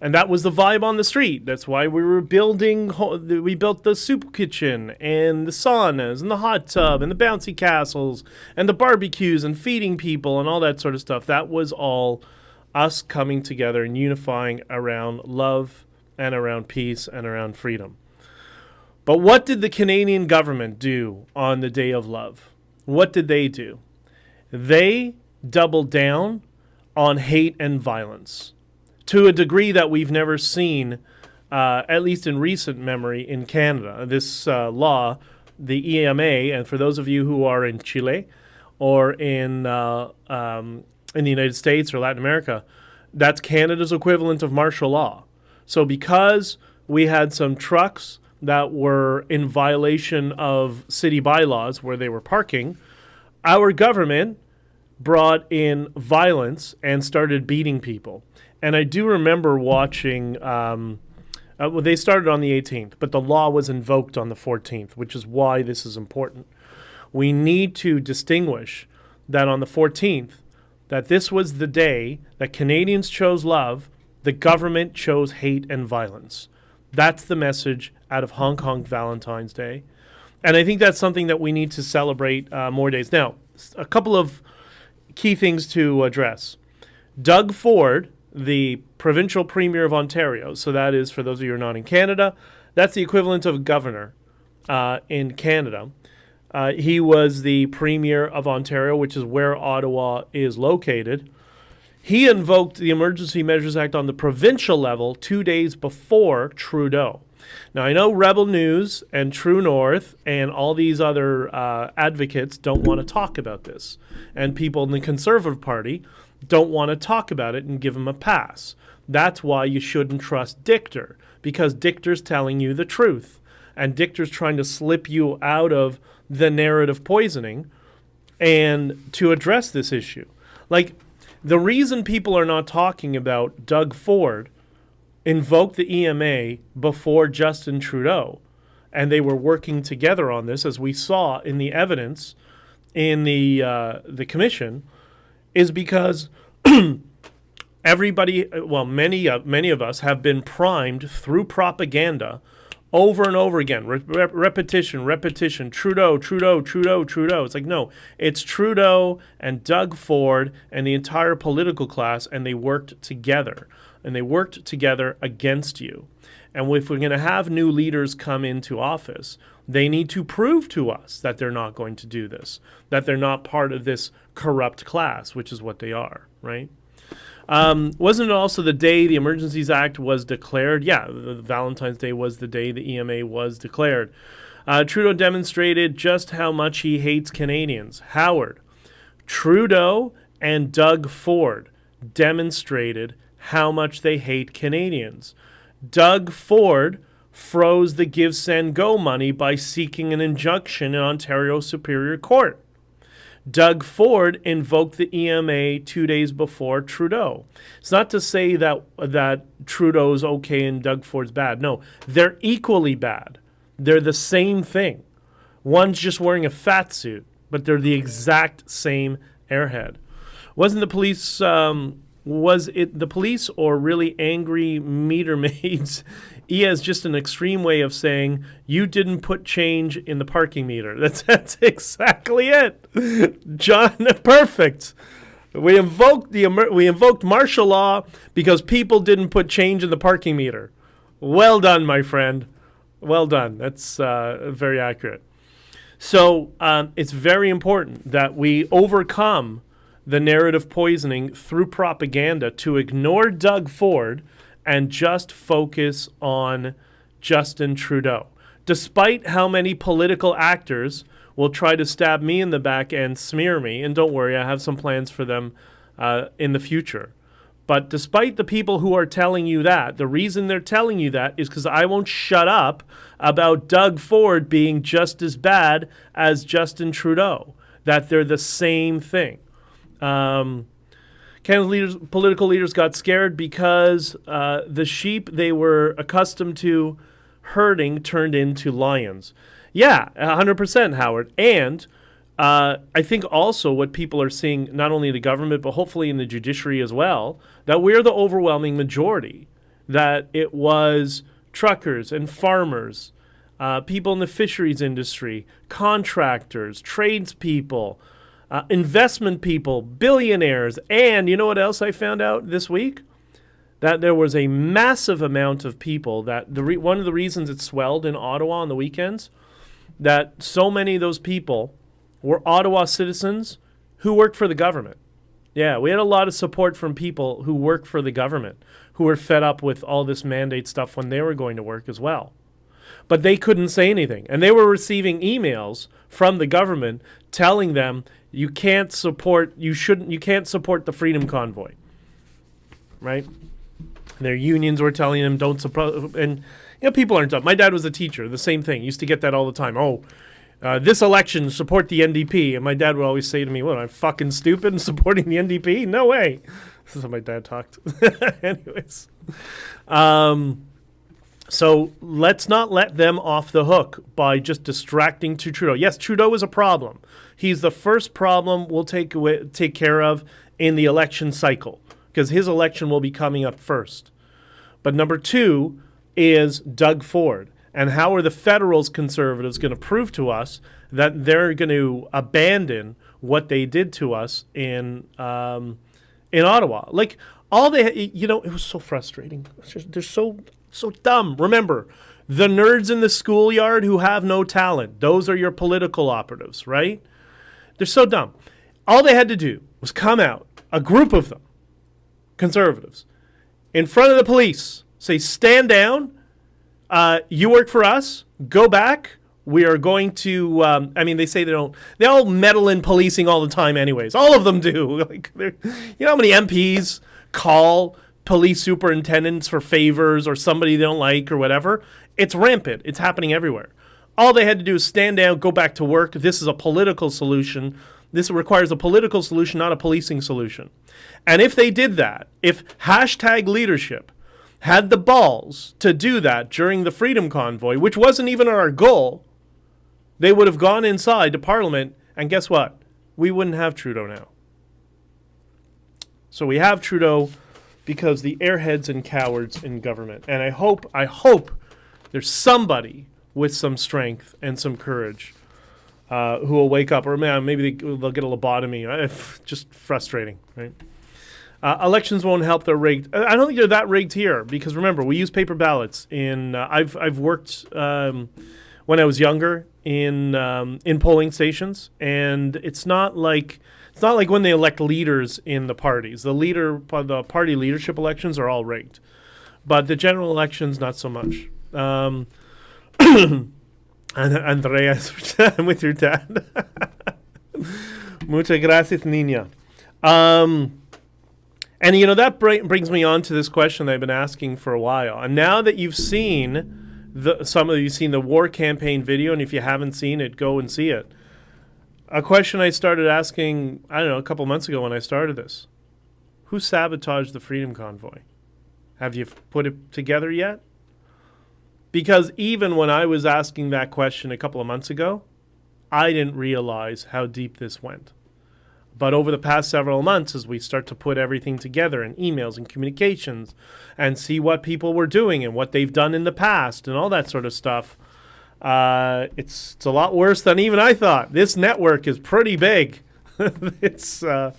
And that was the vibe on the street. That's why we built the soup kitchen and the saunas and the hot tub and the bouncy castles and the barbecues and feeding people and all that sort of stuff. That was all us coming together and unifying around love and around peace and around freedom. But what did the Canadian government do on the Day of Love? What did they do? They doubled down on hate and violence to a degree that we've never seen, at least in recent memory, in Canada. This law, the EMA, and for those of you who are in Chile or in the United States or Latin America, that's Canada's equivalent of martial law. So because we had some trucks that were in violation of city bylaws where they were parking, our government brought in violence and started beating people. And I do remember watching, they started on the 18th, but the law was invoked on the 14th, which is why this is important. We need to distinguish that on the 14th, that this was the day that Canadians chose love, the government chose hate and violence. That's the message out of HonkHonk Valentine's Day. And I think that's something that we need to celebrate more days. Now, a couple of key things to address. Doug Ford, the provincial premier of Ontario, so that is, for those of you who are not in Canada, that's the equivalent of governor in Canada. He was the premier of Ontario, which is where Ottawa is located. He invoked the Emergency Measures Act on the provincial level 2 days before Trudeau. Now, I know Rebel News and True North and all these other advocates don't want to talk about this. And people in the Conservative Party don't want to talk about it and give him a pass. That's why you shouldn't trust Dichter, because Dichter's telling you the truth. And Dichter's trying to slip you out of the narrative poisoning and to address this issue. Like, the reason people are not talking about Doug Ford invoked the EMA before Justin Trudeau, and they were working together on this, as we saw in the evidence in the commission, is because many of us have been primed through propaganda over and over again. Repetition. Trudeau. It's like, no, it's Trudeau and Doug Ford and the entire political class, and they worked together. And they worked together against you. And if we're going to have new leaders come into office, they need to prove to us that they're not going to do this, that they're not part of this corrupt class, which is what they are, right? Wasn't it also the day the Emergencies Act was declared? Yeah, Valentine's Day was the day the EMA was declared. Trudeau demonstrated just how much he hates Canadians. Howard, Trudeau and Doug Ford demonstrated how much they hate Canadians. Doug Ford froze the Give, Send, Go money by seeking an injunction in Ontario Superior Court. Doug Ford invoked the EMA 2 days before Trudeau. It's not to say that Trudeau's okay and Doug Ford's bad. No, they're equally bad. They're the same thing. One's just wearing a fat suit, but they're the exact same airhead. Wasn't the police... Was it the police or really angry meter maids? EA is just an extreme way of saying you didn't put change in the parking meter. That's exactly it, John. Perfect. We invoked martial law because people didn't put change in the parking meter. Well done, my friend. Well done. That's very accurate. So it's very important that we overcome the narrative poisoning through propaganda to ignore Doug Ford and just focus on Justin Trudeau. Despite how many political actors will try to stab me in the back and smear me, and don't worry, I have some plans for them in the future. But despite the people who are telling you that, the reason they're telling you that is because I won't shut up about Doug Ford being just as bad as Justin Trudeau, that they're the same thing. Canada's political leaders got scared because the sheep they were accustomed to herding turned into lions. Yeah, 100%, Howard. And I think also what people are seeing, not only the government, but hopefully in the judiciary as well, that we're the overwhelming majority, that it was truckers and farmers, people in the fisheries industry, contractors, tradespeople, investment people, billionaires, and you know what else I found out this week? That there was a massive amount of people that one of the reasons it swelled in Ottawa on the weekends, that so many of those people were Ottawa citizens who worked for the government. Yeah, we had a lot of support from people who work for the government, who were fed up with all this mandate stuff when they were going to work as well. But they couldn't say anything. And they were receiving emails from the government telling them you can't support the Freedom Convoy. Right? Their unions were telling them don't support, and people aren't dumb. My dad was a teacher, the same thing. Used to get that all the time. This election, support the NDP. And my dad would always say to me, what, I'm fucking stupid and supporting the NDP? No way. This is how my dad talked. Anyways. So let's not let them off the hook by just distracting to Trudeau. Yes, Trudeau is a problem. He's the first problem we'll take care of in the election cycle, because his election will be coming up first. But number two is Doug Ford. And how are the Federals Conservatives going to prove to us that they're going to abandon what they did to us in Ottawa? Like, all they, it was so frustrating. They're so dumb. Remember, the nerds in the schoolyard who have no talent, those are your political operatives, right? They're so dumb. All they had to do was come out, a group of them, conservatives, in front of the police, say, stand down. You work for us. Go back. We are going to. They say they don't. They all meddle in policing all the time, anyways. All of them do. Like, how many MPs call police superintendents for favors or somebody they don't like or whatever? It's rampant. It's happening everywhere. All they had to do is stand down, go back to work. This is a political solution. This requires a political solution, not a policing solution. And if they did that, if #leadership had the balls to do that during the Freedom Convoy, which wasn't even our goal, they would have gone inside to Parliament, and guess what? We wouldn't have Trudeau now. So we have Trudeau because the airheads and cowards in government. And I hope there's somebody with some strength and some courage who will wake up, or maybe they'll get a lobotomy. Just frustrating, right? Elections won't help. They're rigged. I don't think they're that rigged here, because remember, we use paper ballots. I've worked when I was younger in polling stations, and it's not like when they elect leaders in the parties. The party leadership elections are all rigged, but the general elections not so much. And Andreas, I'm with your dad. Muchas gracias, niña. And, that brings me on to this question that I've been asking for a while. And now that you've seen, some of you seen the war campaign video, and if you haven't seen it, go and see it. A question I started asking, a couple months ago when I started this. Who sabotaged the Freedom Convoy? Have you put it together yet? Because even when I was asking that question a couple of months ago, I didn't realize how deep this went. But over the past several months, as we start to put everything together in emails and communications and see what people were doing and what they've done in the past and all that sort of stuff, it's a lot worse than even I thought. This network is pretty big. But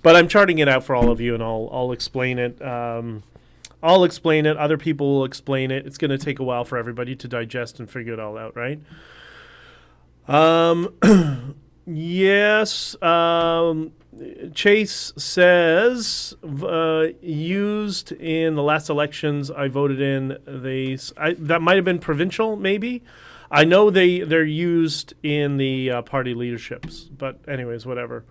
I'm charting it out for all of you, and I'll explain it. I'll explain it. Other people will explain it. It's going to take a while for everybody to digest and figure it all out, right? Yes. Chase says, used in the last elections I voted in, that might have been provincial, maybe. I know they're used in the party leaderships, but anyways, whatever.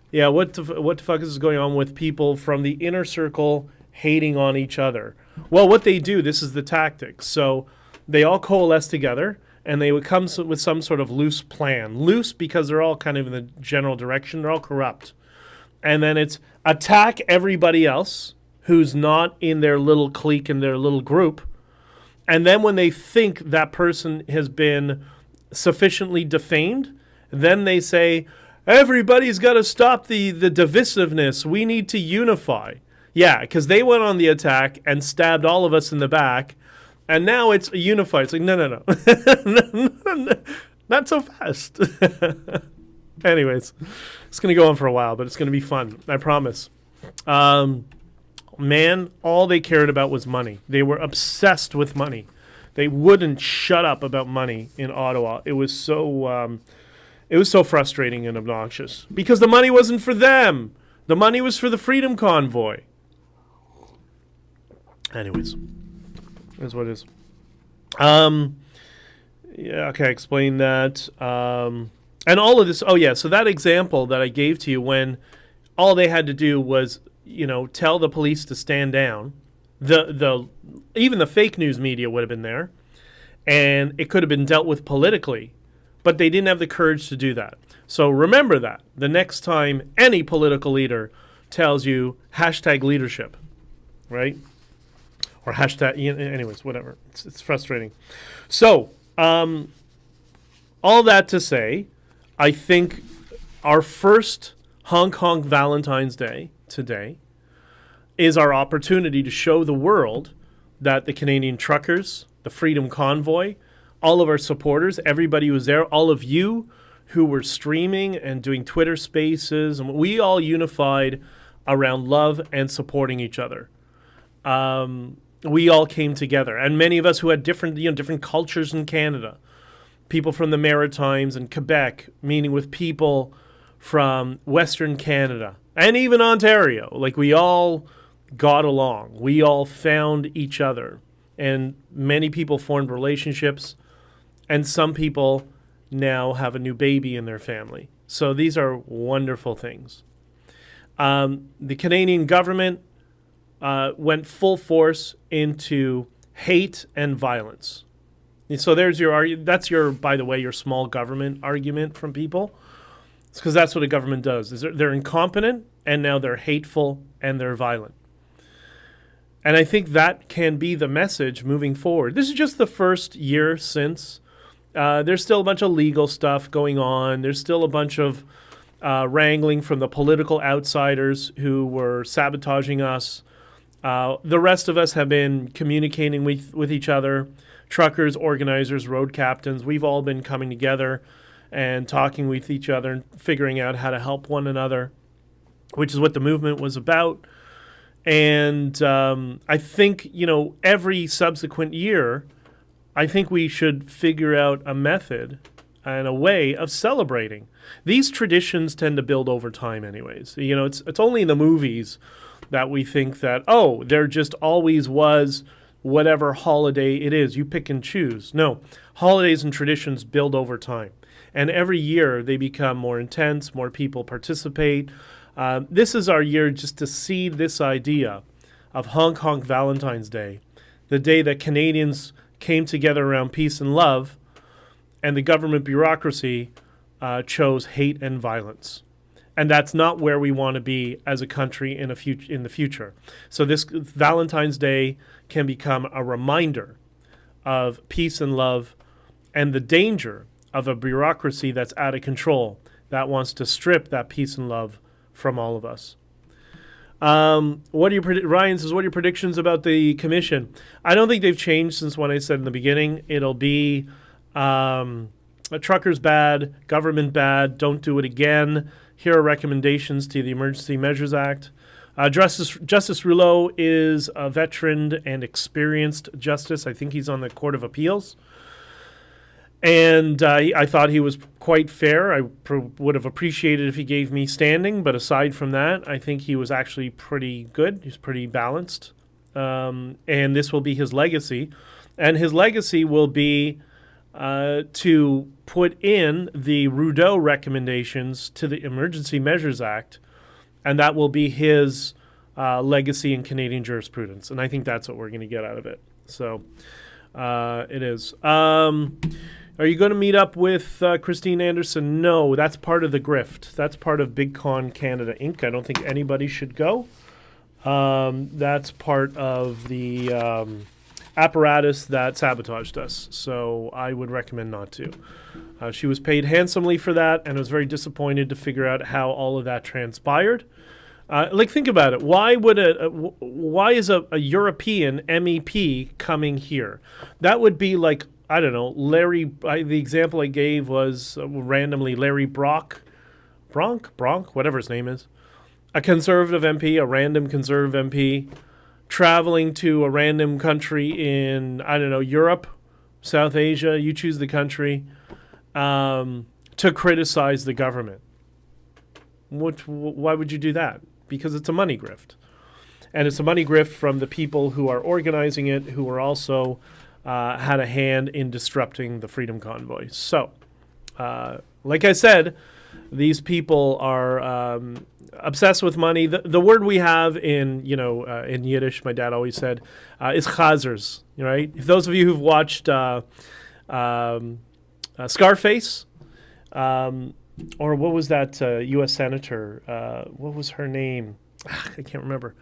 Yeah, what the fuck is going on with people from the inner circle hating on each other? Well, what they do, this is the tactic. So they all coalesce together, and they would come with some sort of loose plan. Loose because they're all kind of in the general direction. They're all corrupt. And then it's attack everybody else who's not in their little clique, in their little group. And then when they think that person has been sufficiently defamed, then they say, everybody's got to stop the divisiveness. We need to unify. Yeah, because they went on the attack and stabbed all of us in the back, and now it's unified. It's like, no. No, not so fast. Anyways, it's going to go on for a while, but it's going to be fun. I promise. Man, all they cared about was money. They were obsessed with money. They wouldn't shut up about money in Ottawa. It was so frustrating and obnoxious because the money wasn't for them. The money was for the Freedom Convoy. Anyways, that's what it is. Yeah, okay, explain that. And all of this, so that example that I gave to you when all they had to do was, tell the police to stand down, even the fake news media would have been there, and it could have been dealt with politically, but they didn't have the courage to do that. So remember that the next time any political leader tells you #leadership, right? Or anyways, whatever. It's frustrating. So, all that to say, I think our first HonkHonk Valentine's Day today is our opportunity to show the world that the Canadian truckers, the Freedom Convoy, all of our supporters, everybody who was there, all of you who were streaming and doing Twitter spaces, and we all unified around love and supporting each other. We all came together, and many of us who had different cultures in Canada, people from the Maritimes and Quebec, meeting with people from Western Canada and even Ontario. Like, we all got along. We all found each other, and many people formed relationships, and some people now have a new baby in their family. So these are wonderful things. The Canadian government went full force into hate and violence. And so there's that's by the way, your small government argument from people. It's because that's what a government does. They're incompetent, and now they're hateful, and they're violent. And I think that can be the message moving forward. This is just the first year since. There's still a bunch of legal stuff going on. There's still a bunch of wrangling from the political outsiders who were sabotaging us. The rest of us have been communicating with each other. Truckers, organizers, road captains, we've all been coming together and talking with each other and figuring out how to help one another, which is what the movement was about. And I think, every subsequent year, I think we should figure out a method and a way of celebrating. These traditions tend to build over time anyways. It's only in the movies that we think that, there just always was whatever holiday it is. You pick and choose. No, holidays and traditions build over time. And every year they become more intense, more people participate. This is our year just to seed this idea of HonkHonk Valentine's Day, the day that Canadians came together around peace and love, and the government bureaucracy chose hate and violence. And that's not where we want to be as a country in the future. So this Valentine's Day can become a reminder of peace and love and the danger of a bureaucracy that's out of control, that wants to strip that peace and love from all of us. Ryan says, what are your predictions about the commission? I don't think they've changed since what I said in the beginning. It'll be truckers bad, government bad, don't do it again. Here are recommendations to the Emergency Measures Act. Justice Rouleau is a veteran and experienced justice. I think he's on the Court of Appeals. And I thought he was quite fair. I would have appreciated if he gave me standing. But aside from that, I think he was actually pretty good. He's pretty balanced. And this will be his legacy. And his legacy will be to put in the Rouleau recommendations to the Emergency Measures Act, and that will be his legacy in Canadian jurisprudence. And I think that's what we're going to get out of it. So it is. Are you going to meet up with Christine Anderson? No, that's part of the grift. That's part of Big Con Canada Inc. I don't think anybody should go. That's part of the apparatus that sabotaged us. So I would recommend not to. She was paid handsomely for that, and was very disappointed to figure out how all of that transpired. Think about it. Why is a European MEP coming here? That would be like, I don't know, the example I gave was randomly Larry Bronk, whatever his name is. A conservative MP, a random conservative MP, traveling to a random country in, I don't know, Europe, South Asia, you choose the country, to criticize the government. Why would you do that? Because it's a money grift. And it's a money grift from the people who are organizing it, who are also had a hand in disrupting the Freedom Convoy. So, like I said, these people are obsessed with money. The word we have in Yiddish, my dad always said, is chazers, right? If those of you who've watched Scarface, or what was that U.S. Senator? What was her name? I can't remember.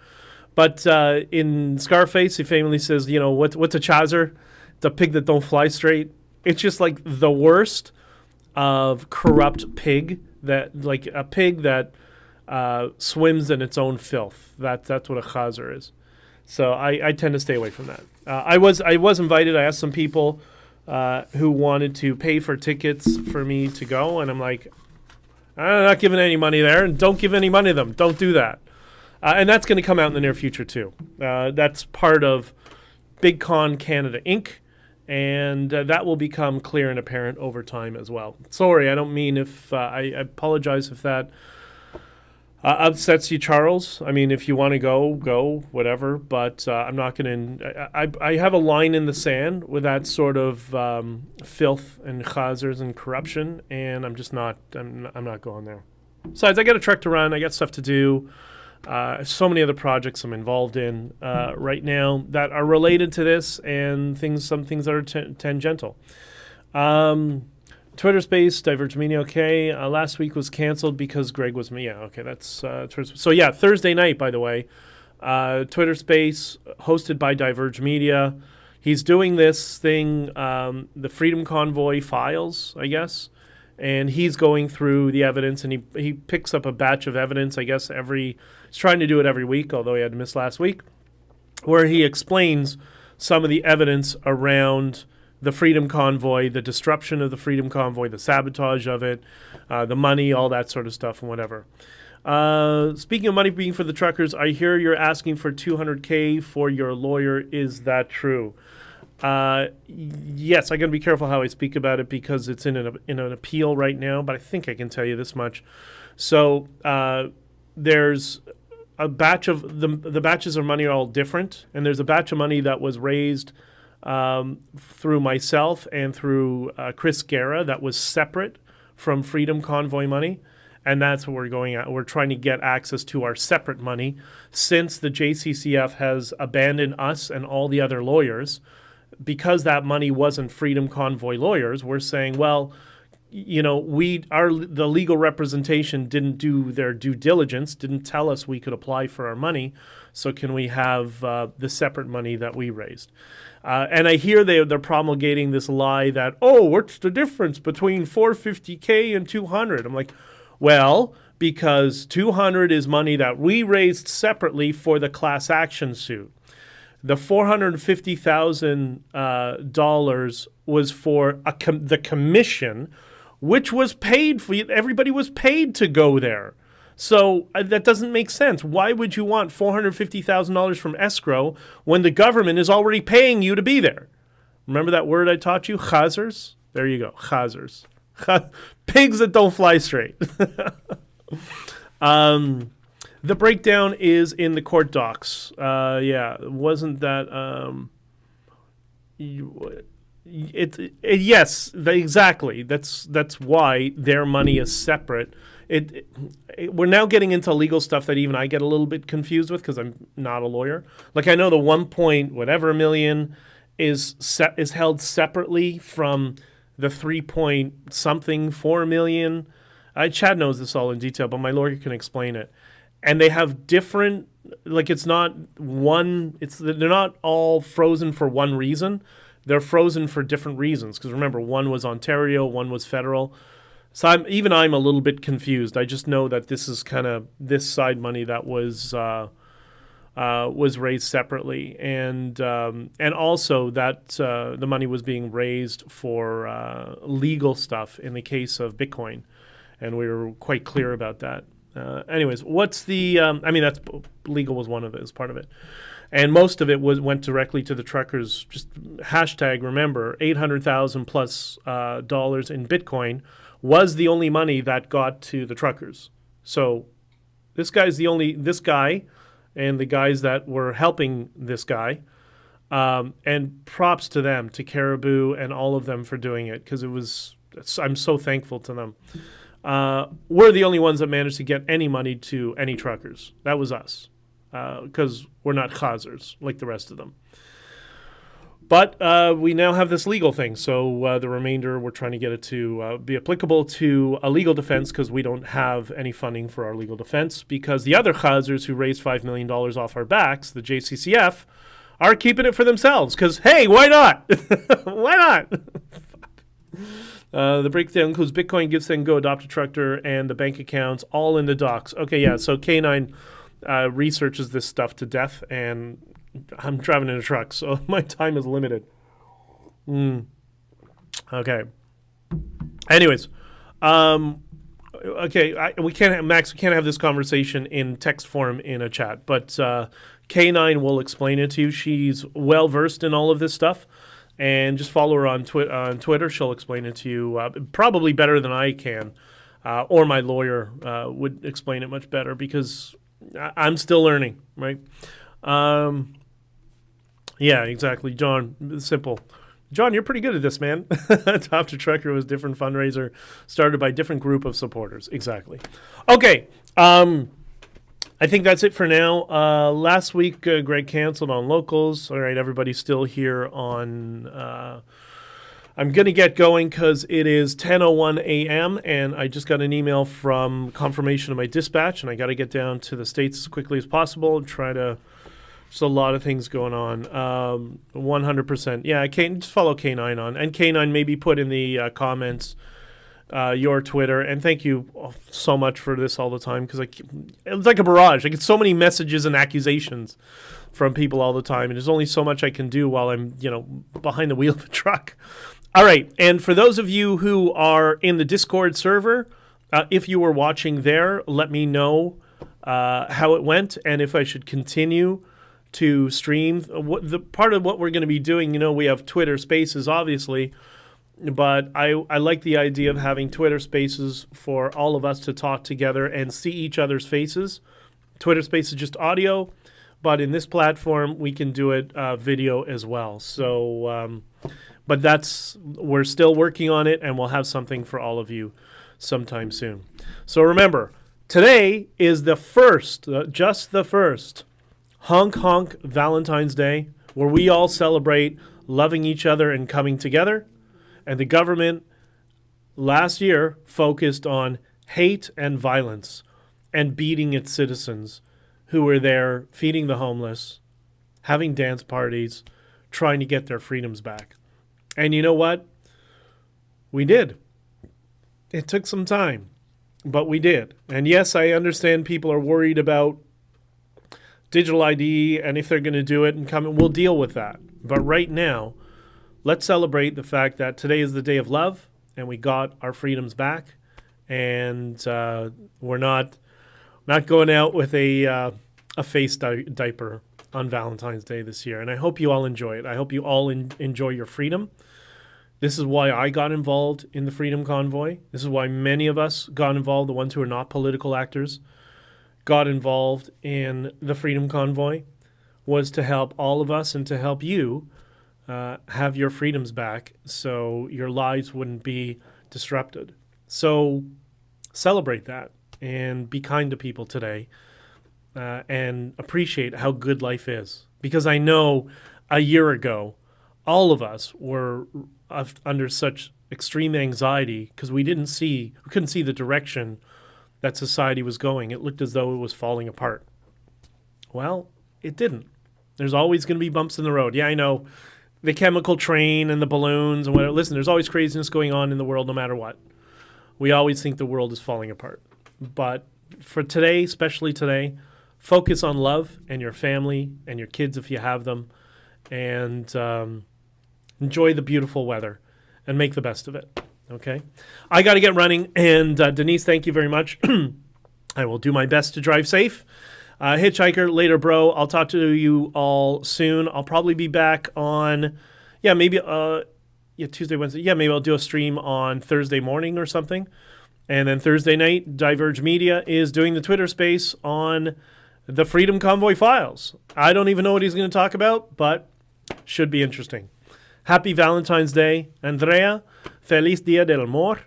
But in Scarface, he famously says, what's a chazer? It's a pig that don't fly straight. It's just like the worst of corrupt pig, like a pig that swims in its own filth. That's what a chazer is. So I tend to stay away from that. I was invited. I asked some people who wanted to pay for tickets for me to go, and I'm like, I'm not giving any money there, and don't give any money to them. Don't do that. And that's going to come out in the near future, too. That's part of Big Con Canada Inc., and that will become clear and apparent over time as well. Sorry, I don't mean if I apologize if that upsets you, Charles. I mean, if you want to go, whatever. But I'm not going to. I have a line in the sand with that sort of filth and chazers and corruption, and I'm just not. I'm not going there. Besides, I got a truck to run. I got stuff to do. So many other projects I'm involved in right now that are related to this, and some things that are tangential. Twitter Space, Diverge Media, okay. Last week was canceled because Greg was me. Yeah, okay, that's Twitter. So yeah, Thursday night, by the way, Twitter Space hosted by Diverge Media. He's doing this thing, the Freedom Convoy files, I guess, and he's going through the evidence, and he picks up a batch of evidence, I guess, he's trying to do it every week, although he had to miss last week, where he explains some of the evidence around the Freedom Convoy, the disruption of the Freedom Convoy, the sabotage of it, the money, all that sort of stuff and whatever. Speaking of money being for the truckers, I hear you're asking for $200K for your lawyer. Is that true? Yes, I got to be careful how I speak about it because it's in an appeal right now, but I think I can tell you this much. So there's a batch of the batches of money are all different, and there's a batch of money that was raised through myself and through Chris Guerra that was separate from Freedom Convoy money, and that's what we're going at. We're trying to get access to our separate money since the JCCF has abandoned us and all the other lawyers. Because that money wasn't Freedom Convoy lawyers, we're saying, well, the legal representation didn't do their due diligence, didn't tell us we could apply for our money, so can we have the separate money that we raised? And I hear they're promulgating this lie that, what's the difference between $450K and $200? I'm like, well, because $200 is money that we raised separately for the class action suit. The $450,000 was for the commission, which was paid for. Everybody was paid to go there. So that doesn't make sense. Why would you want $450,000 from escrow when the government is already paying you to be there? Remember that word I taught you? Chazers? There you go. Chazers. Pigs that don't fly straight. The breakdown is in the court docs. Wasn't that... yes, exactly. That's why their money is separate. We're now getting into legal stuff that even I get a little bit confused with because I'm not a lawyer. Like I know the 1 point whatever million is held separately from the 3 point something 4 million. Chad knows this all in detail, but my lawyer can explain it. and they have different, like it's not one, they're not all frozen for one reason. They're frozen for different reasons. Because remember, one was Ontario, one was federal. So I'm a little bit confused. I just know that this is kind of this side money that was raised separately, and also that the money was being raised for legal stuff in the case of Bitcoin, and we were quite clear about that. Anyways, what's the? That's legal was one of it, as part of it, and most of it went directly to the truckers. Just hashtag remember $800,000 plus dollars in Bitcoin was the only money that got to the truckers. So this guy, and the guys that were helping this guy, and props to them, to Caribou and all of them for doing it, because I'm so thankful to them. We're the only ones that managed to get any money to any truckers. That was us, because we're not chazers like the rest of them. But we now have this legal thing, so the remainder we're trying to get it to be applicable to a legal defense, because we don't have any funding for our legal defense, because the other chazers who raised $5 million off our backs, the JCCF, are keeping it for themselves, because, hey, why not? Why not? The breakdown includes Bitcoin, Give, Send, Go, Adopt a Tractor, and the bank accounts, all in the docs. Okay, yeah, so K9 researches this stuff to death, and I'm driving in a truck, so my time is limited. Okay. Anyways, we can't have this conversation in text form in a chat, but K9 will explain it to you. She's well versed in all of this stuff, and just follow her on Twitter. She'll explain it to you probably better than I can, or my lawyer would explain it much better, because I'm still learning, right? Yeah, exactly. John, simple. John, you're pretty good at this, man. Adopt a Trucker was different fundraiser started by different group of supporters. Exactly. Okay. I think that's it for now. Last week, Greg canceled on locals. All right, everybody's still here on... I'm going to get going because it is 10:01 a.m. and I just got an email from confirmation of my dispatch, and I got to get down to the States as quickly as possible and try to... There's a lot of things going on. 100%. Yeah, just follow K9 on. And K9, maybe put in the comments your Twitter. And thank you so much for this all the time, because it's like a barrage. I get so many messages and accusations from people all the time, and there's only so much I can do while I'm, behind the wheel of a truck. All right, and for those of you who are in the Discord server, if you were watching there, let me know how it went and if I should continue to stream. The part of what we're going to be doing, we have Twitter Spaces, obviously, but I like the idea of having Twitter Spaces for all of us to talk together and see each other's faces. Twitter Space is just audio, but in this platform, we can do it video as well. So, but we're still working on it, and we'll have something for all of you sometime soon. So remember, today is the first, just the first, HonkHonk Valentine's Day, where we all celebrate loving each other and coming together. And the government last year focused on hate and violence and beating its citizens who were there feeding the homeless, having dance parties, trying to get their freedoms back. And you know what? We did. It took some time, but we did. And yes, I understand people are worried about digital ID, and if they're going to do it and come, we'll deal with that. But right now, let's celebrate the fact that today is the day of love, and we got our freedoms back, and we're not going out with a face diaper on Valentine's Day this year. And I hope you all enjoy it. I hope you all enjoy your freedom. This is why I got involved in the Freedom Convoy. This is why many of us got involved, the ones who are not political actors, got involved in the Freedom Convoy, was to help all of us and to help you have your freedoms back so your lives wouldn't be disrupted. So celebrate that and be kind to people today and appreciate how good life is. Because I know a year ago, all of us were under such extreme anxiety because we couldn't see the direction that society was going. It looked as though it was falling apart. Well, it didn't. There's always going to be bumps in the road. Yeah, I know. The chemical train and the balloons and whatever. Listen, there's always craziness going on in the world no matter what. We always think the world is falling apart. But for today, especially today, focus on love and your family and your kids if you have them. And enjoy the beautiful weather and make the best of it. Okay? I got to get running. And Denise, thank you very much. I will do my best to drive safe. Hitchhiker, later, bro. I'll talk to you all soon. I'll probably be back on, maybe, Tuesday, Wednesday. Yeah, maybe I'll do a stream on Thursday morning or something. And then Thursday night, Diverge Media is doing the Twitter space on the Freedom Convoy files. I don't even know what he's going to talk about, but should be interesting. Happy Valentine's Day, Andrea. Feliz Día del Amor.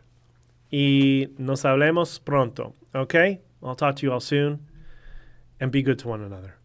Y nos hablemos pronto. Okay? I'll talk to you all soon. And be good to one another.